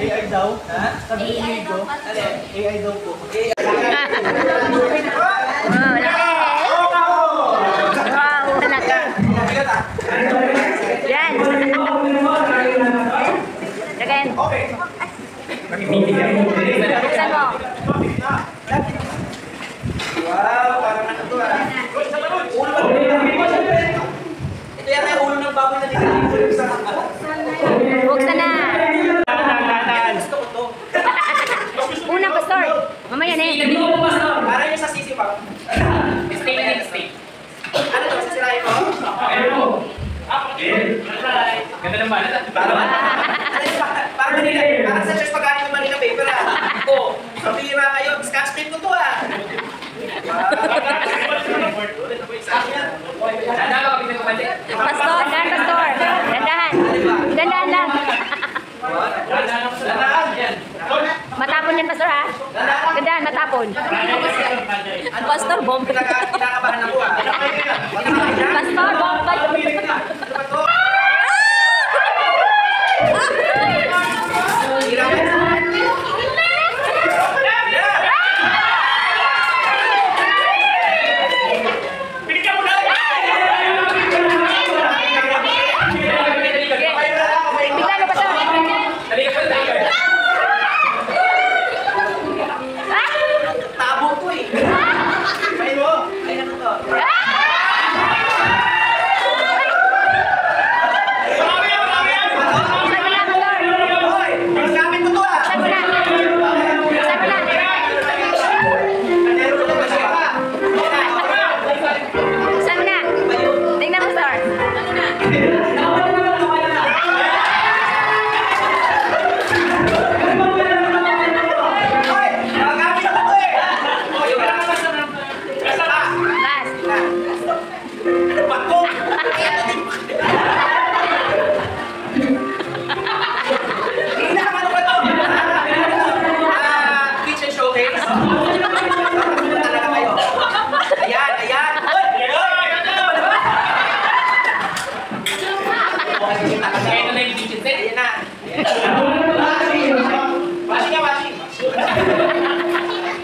AI daw? Ha? Sabi ni Ligo? AI daw po. Wow, talaga. Yan. Again. Buksan mo. Wow, parang ano to ah. Ito yan ay ulo ng baboy na nililigo sa kanila. Buksan na. Gusto ko to. Una, pastor. Mamaya na eh. Para yung sa sisi pa. Steak na steak. Ano to? Sasirahin mo? Ganda naman. Parang sa church pag-anin mo Manila paper ah. Oo. Pabira kayo. Scotch tape ko to ah. Pastor, pastor. Dandahan. Dandahan lang. Matapon yan, pastor ha? Dandahan, matapon. Ang pastor, bomba. Kinakabahan ako ah. Pastor, bomba.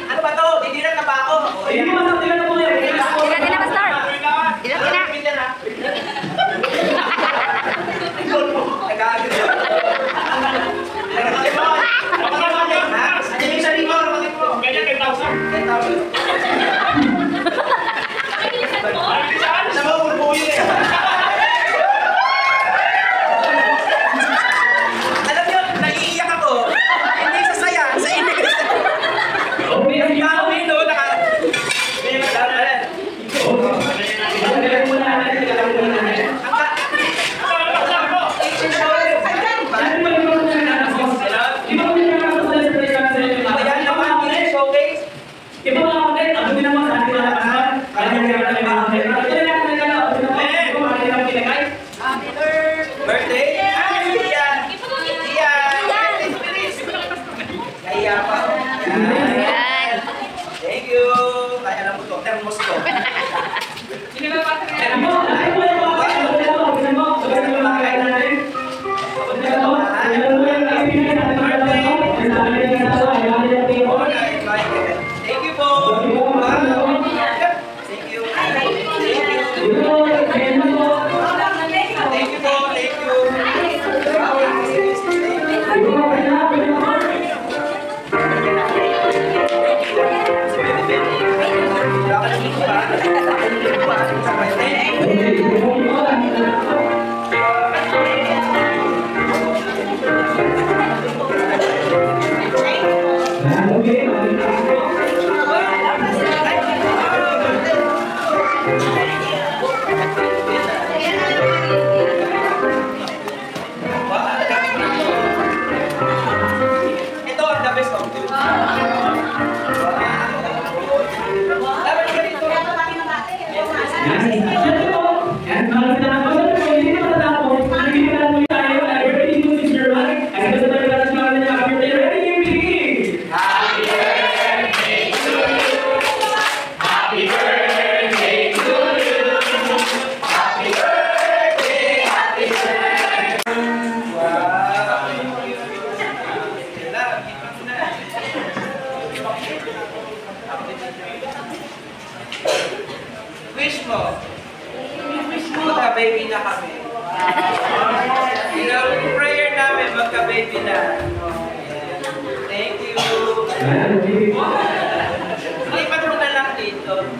Ano ba to? Didiran na ba ako? Dilan na, pastor. Dilan ka na. Thank you. Kaya alam mo to, thermos to. Thank you po. Thank you. Thank you po. Thank you. magka-baby na kami. Yung prayer namin, magka-baby na. Thank you. Lipat mo na lang dito.